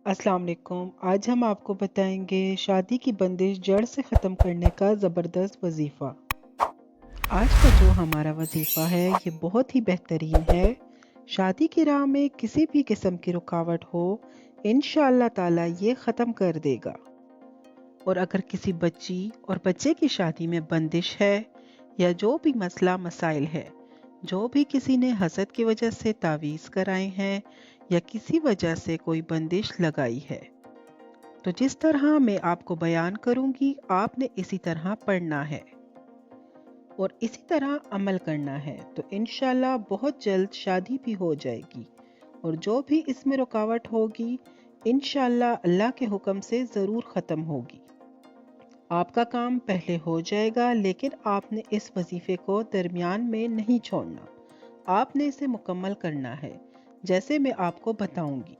अस्सलाम वालेकुम। आज हम आपको बताएंगे शादी की बंदिश जड़ से ख़त्म करने का ज़बरदस्त वजीफ़ा। आज का जो हमारा वजीफ़ा है ये बहुत ही बेहतरीन है। शादी की राह में किसी भी किस्म की रुकावट हो, इंशाअल्लाह ताला ये ख़त्म कर देगा। और अगर किसी बच्ची और बच्चे की शादी में बंदिश है या जो भी मसला मसाइल है, जो भी किसी ने हसद की वजह से तावीज़ कराए हैं या किसी वजह से कोई बंदिश लगाई है, तो जिस तरह मैं आपको बयान करूंगी आपने इसी तरह पढ़ना है और इसी तरह अमल करना है, तो इंशाल्लाह बहुत जल्द शादी भी हो जाएगी। और जो भी इसमें रुकावट होगी इंशाल्लाह अल्लाह के हुक्म से ज़रूर ख़त्म होगी। आपका काम पहले हो जाएगा, लेकिन आपने इस वजीफे को दरमियान में नहीं छोड़ना। आपने इसे मुकम्मल करना है जैसे मैं आपको बताऊंगी,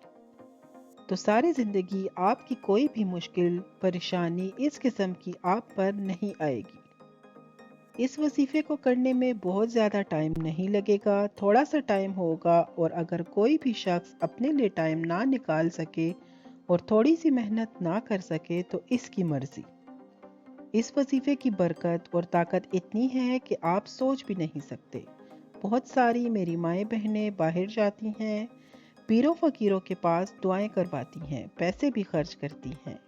तो सारी ज़िंदगी आपकी कोई भी मुश्किल परेशानी इस किस्म की आप पर नहीं आएगी। इस वजीफे को करने में बहुत ज़्यादा टाइम नहीं लगेगा, थोड़ा सा टाइम होगा। और अगर कोई भी शख्स अपने लिए टाइम ना निकाल सके और थोड़ी सी मेहनत ना कर सके तो इसकी मर्ज़ी। इस वजीफे की बरकत और ताकत इतनी है कि आप सोच भी नहीं सकते। बहुत सारी मेरी माएँ बहनें बाहर जाती हैं, पीरों फकीरों के पास दुआएं करवाती हैं, पैसे भी खर्च करती हैं।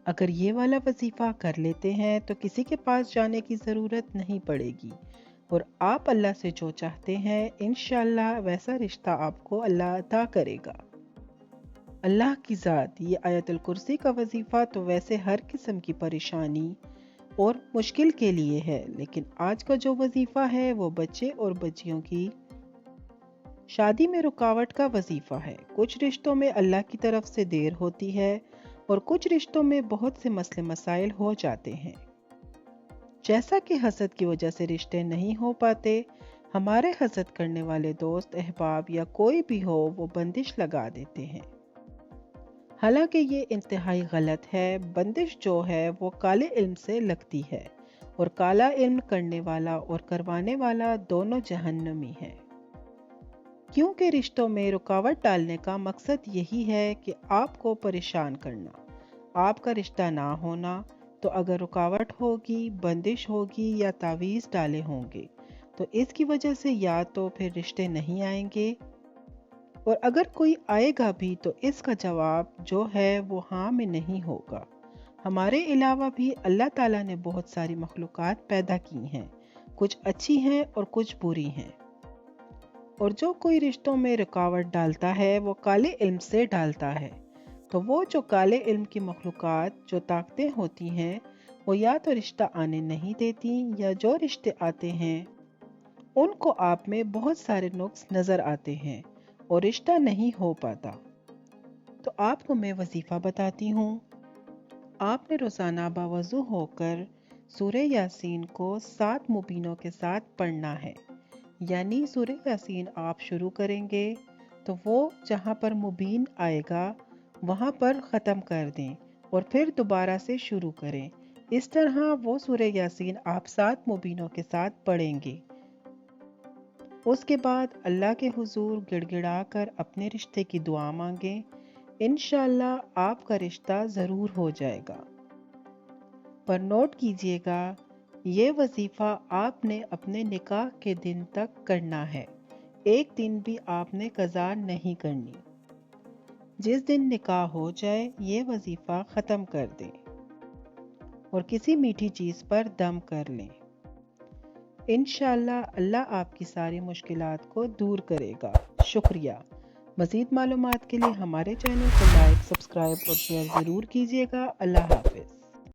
अगर ये वाला वजीफा कर लेते हैं तो किसी के पास जाने की ज़रूरत नहीं पड़ेगी और आप अल्लाह से जो चाहते हैं इंशाअल्लाह वैसा रिश्ता आपको अल्लाह अता करेगा। अल्लाह की ज़ात, ये आयतुल कुर्सी का वजीफा तो वैसे हर किस्म की परेशानी और मुश्किल के लिए है, लेकिन आज का जो वजीफा है वो बच्चे और बच्चियों की शादी में रुकावट का वजीफा है। कुछ रिश्तों में अल्लाह की तरफ से देर होती है और कुछ रिश्तों में बहुत से मसले मसाइल हो जाते हैं। जैसा कि हसद की वजह से रिश्ते नहीं हो पाते, हमारे हसद करने वाले दोस्त अहबाब या कोई भी हो वो बंदिश लगा देते हैं। हालांकि ये इंतहाई गलत है। बंदिश जो है वो काले इल्म से लगती है और काला इल्म करने वाला और करवाने वाला दोनों जहन्नमी है। क्योंकि रिश्तों में रुकावट डालने का मकसद यही है कि आपको परेशान करना, आपका रिश्ता ना होना। तो अगर रुकावट होगी, बंदिश होगी या तावीज़ डाले होंगे तो इसकी वजह से या तो फिर रिश्ते नहीं आएंगे, और अगर कोई आएगा भी तो इसका जवाब जो है वो हाँ में नहीं होगा। हमारे अलावा भी अल्लाह ताला ने बहुत सारी मखलूक़ात पैदा की हैं, कुछ अच्छी हैं और कुछ बुरी हैं। और जो कोई रिश्तों में रुकावट डालता है वो काले इल्म से डालता है। तो वो जो काले इल्म की मखलूक़ात जो ताकतें होती हैं वो या तो रिश्ता आने नहीं देती, या जो रिश्ते आते हैं उनको आप में बहुत सारे नुक्स नज़र आते हैं और रिश्ता नहीं हो पाता। तो आपको मैं वजीफ़ा बताती हूँ। आपने रोज़ाना बावज़ू होकर सूरह यासीन को 7 मुबीनों के साथ पढ़ना है। यानी सूरह यासीन आप शुरू करेंगे तो वो जहाँ पर मुबीन आएगा वहाँ पर ख़त्म कर दें और फिर दोबारा से शुरू करें। इस तरह वो सूरह यासीन आप 7 मुबीनों के साथ पढ़ेंगे। उसके बाद अल्लाह के हुजूर गिड़गिड़ा कर अपने रिश्ते की दुआ मांगें। इंशाअल्लाह आपका रिश्ता ज़रूर हो जाएगा। पर नोट कीजिएगा, ये वजीफ़ा आपने अपने निकाह के दिन तक करना है, एक दिन भी आपने कज़ा नहीं करनी। जिस दिन निकाह हो जाए ये वजीफ़ा ख़त्म कर दें और किसी मीठी चीज़ पर दम कर लें। इंशाअल्लाह अल्लाह आपकी सारी मुश्किलात को दूर करेगा। शुक्रिया। मज़ीद मालूमात के लिए हमारे चैनल को लाइक, सब्सक्राइब और शेयर ज़रूर कीजिएगा। अल्लाह हाफ़िज़।